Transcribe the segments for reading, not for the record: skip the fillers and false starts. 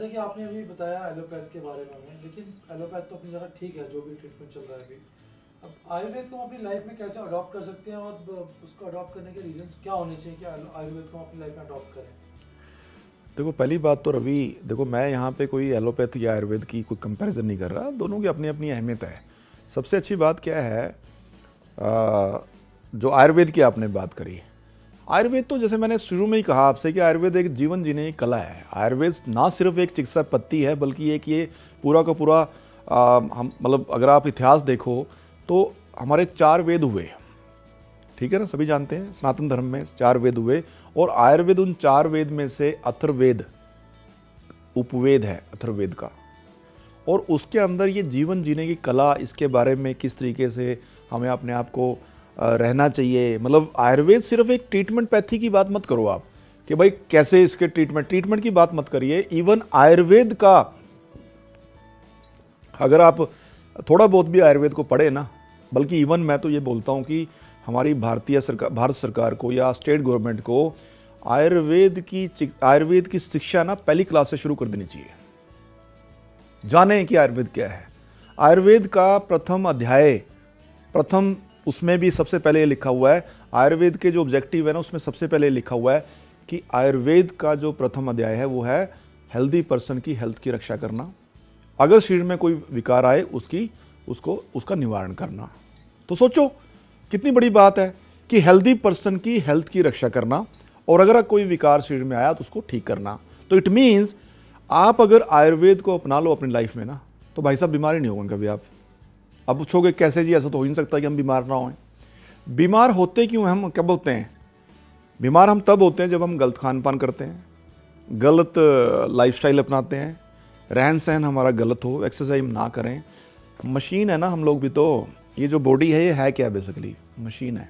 जैसे कि आपने अभी बताया एलोपैथ के बारे में हमें, लेकिन एलोपैथ तो अपनी जगह ठीक है, जो भी ट्रीटमेंट चल रहा है अभी। अब आयुर्वेद को हम अपनी लाइफ में कैसे अडॉप्ट कर सकते हैं, और उसको अडॉप्ट करने के रीजंस क्या होने चाहिए कि आयुर्वेद को हम अपनी लाइफ में अडॉप्ट करें? देखो, पहली बात तो रवि, देखो मैं यहाँ पे कोई एलोपैथ या आयुर्वेद की कोई कंपैरिजन नहीं कर रहा, दोनों की अपनी अपनी अहमियत है। सबसे अच्छी बात क्या है, जो आयुर्वेद की आपने बात करी, आयुर्वेद तो जैसे मैंने शुरू में ही कहा आपसे कि आयुर्वेद एक जीवन जीने की कला है। आयुर्वेद ना सिर्फ एक चिकित्सा पद्धति है, बल्कि एक ये पूरा का पूरा हम मतलब अगर आप इतिहास देखो तो हमारे 4 वेद हुए, ठीक है ना, सभी जानते हैं सनातन धर्म में 4 वेद हुए, और आयुर्वेद उन 4 वेद में से अथर्ववेद उपवेद है अथर्ववेद का, और उसके अंदर ये जीवन जीने की कला, इसके बारे में किस तरीके से हमें अपने आप को रहना चाहिए। मतलब आयुर्वेद सिर्फ एक ट्रीटमेंट पैथी की बात मत करो आप कि भाई कैसे इसके ट्रीटमेंट की बात मत करिए। इवन आयुर्वेद का अगर आप थोड़ा बहुत भी आयुर्वेद को पढ़े ना, बल्कि इवन मैं तो ये बोलता हूँ कि हमारी भारत सरकार को या स्टेट गवर्नमेंट को आयुर्वेद की शिक्षा ना पहली क्लास से शुरू कर देनी चाहिए। जाने कि आयुर्वेद क्या है। आयुर्वेद का प्रथम अध्याय, प्रथम उसमें भी सबसे पहले लिखा हुआ है, आयुर्वेद के जो ऑब्जेक्टिव है ना उसमें सबसे पहले लिखा हुआ है कि आयुर्वेद का जो प्रथम अध्याय है वो है हेल्दी पर्सन की हेल्थ की रक्षा करना, अगर शरीर में कोई विकार आए उसका निवारण करना। तो सोचो कितनी बड़ी बात है कि हेल्दी पर्सन की हेल्थ की रक्षा करना, और अगर कोई विकार शरीर में आया तो उसको ठीक करना। तो इट मीन्स आप अगर आयुर्वेद को अपना लो अपनी लाइफ में ना, तो भाई साहब बीमार ही नहीं होंगे कभी आप। अब पूछोगे कैसे जी, ऐसा तो हो ही नहीं सकता कि हम बीमार ना हों। बीमार होते क्यों हम, कब होते हैं बीमार? हम तब होते हैं जब हम गलत खान पान करते हैं, गलत लाइफस्टाइल अपनाते हैं, रहन सहन हमारा गलत हो, एक्सरसाइज ना करें। मशीन है ना हम लोग भी, तो ये जो बॉडी है ये है क्या, बेसिकली मशीन है।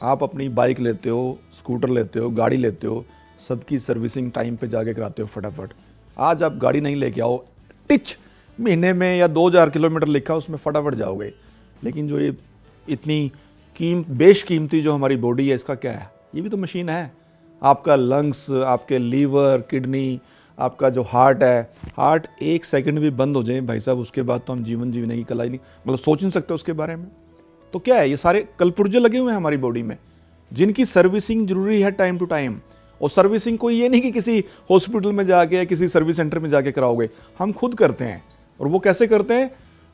आप अपनी बाइक लेते हो, स्कूटर लेते हो, गाड़ी लेते हो, सबकी सर्विसिंग टाइम पे जाके कराते हो फटाफट। आज आप गाड़ी नहीं लेके आओ, टिच महीने में या 2000 किलोमीटर लिखा उसमें फटाफट जाओगे। लेकिन जो ये इतनी बेशकीमती जो हमारी बॉडी है, इसका क्या है? ये भी तो मशीन है। आपका लंग्स, आपके लीवर, किडनी, आपका जो हार्ट है, हार्ट 1 सेकंड भी बंद हो जाए भाई साहब, उसके बाद तो हम जीवन जीने की कला ही नहीं, मतलब सोच नहीं सकते उसके बारे में। तो क्या है, ये सारे कलपुर्जे लगे हुए हैं हमारी बॉडी में, जिनकी सर्विसिंग जरूरी है टाइम टू टाइम। और सर्विसिंग कोई ये नहीं कि किसी हॉस्पिटल में जाके या किसी सर्विस सेंटर में जाके कराओगे, हम खुद करते हैं। और वो कैसे करते हैं?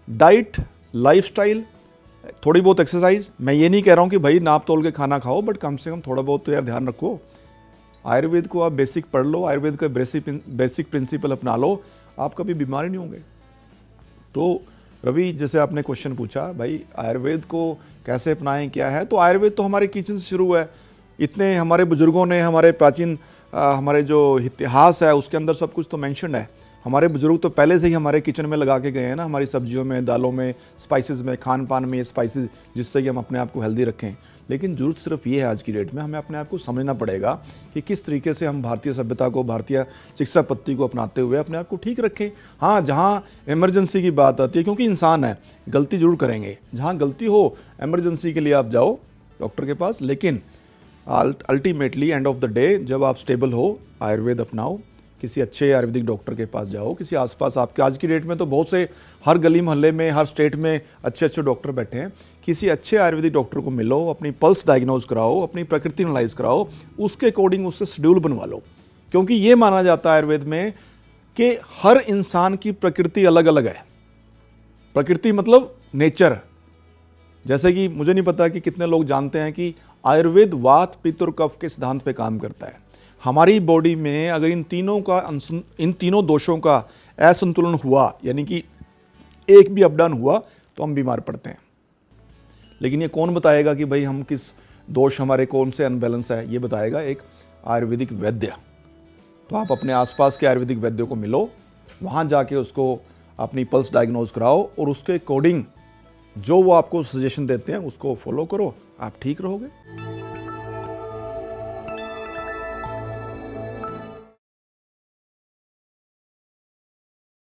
डाइट, लाइफस्टाइल, थोड़ी बहुत एक्सरसाइज। मैं ये नहीं कह रहा हूँ कि भाई नाप तोल के खाना खाओ, बट कम से कम थोड़ा बहुत तो यार ध्यान रखो। आयुर्वेद को आप बेसिक पढ़ लो, आयुर्वेद का बेसिक प्रिंसिपल अपना लो, आप कभी बीमार ही नहीं होंगे। तो रवि, जैसे आपने क्वेश्चन पूछा भाई आयुर्वेद को कैसे अपनाएं, क्या है, तो आयुर्वेद तो हमारे किचन से शुरू है। इतने हमारे बुजुर्गों ने, हमारे प्राचीन हमारे जो इतिहास है उसके अंदर सब कुछ तो मेंशन है। हमारे बुजुर्ग तो पहले से ही हमारे किचन में लगा के गए हैं ना, हमारी सब्जियों में, दालों में, स्पाइसेस में, खान पान में ये स्पाइसेस, जिससे कि हम अपने आप को हेल्दी रखें। लेकिन जरूरत सिर्फ ये है आज की डेट में, हमें अपने आप को समझना पड़ेगा कि किस तरीके से हम भारतीय सभ्यता को, भारतीय चिकित्सा पद्धति को अपनाते हुए अपने आप को ठीक रखें। हाँ, जहाँ इमरजेंसी की बात आती है, क्योंकि इंसान है, गलती जरूर करेंगे, जहाँ गलती हो इमरजेंसी के लिए आप जाओ डॉक्टर के पास, लेकिन ultimately end of the day जब आप स्टेबल हो, आयुर्वेद अपनाओ, किसी अच्छे आयुर्वेदिक डॉक्टर के पास जाओ, किसी आसपास आपके, आज की डेट में तो बहुत से हर गली मोहल्ले में, हर स्टेट में अच्छे अच्छे डॉक्टर बैठे हैं, किसी अच्छे आयुर्वेदिक डॉक्टर को मिलो, अपनी पल्स डायग्नोज कराओ, अपनी प्रकृति एनालाइज कराओ, उसके अकॉर्डिंग उससे शेड्यूल बनवा लो। क्योंकि ये माना जाता है आयुर्वेद में कि हर इंसान की प्रकृति अलग अलग है। प्रकृति मतलब नेचर। जैसे कि मुझे नहीं पता कि कितने लोग जानते हैं कि आयुर्वेद वात, पित्त और कफ के सिद्धांत पे काम करता है। हमारी बॉडी में अगर इन तीनों दोषों का असंतुलन हुआ, यानी कि एक भी अपडाउन हुआ, तो हम बीमार पड़ते हैं। लेकिन ये कौन बताएगा कि भाई हम किस दोष, हमारे कौन से अनबैलेंस है? ये बताएगा एक आयुर्वेदिक वैद्य। तो आप अपने आसपास के आयुर्वेदिक वैद्य को मिलो, वहाँ जाके उसको अपनी पल्स डायग्नोज कराओ, और उसके अकॉर्डिंग जो वो आपको सजेशन देते हैं उसको फॉलो करो, आप ठीक रहोगे।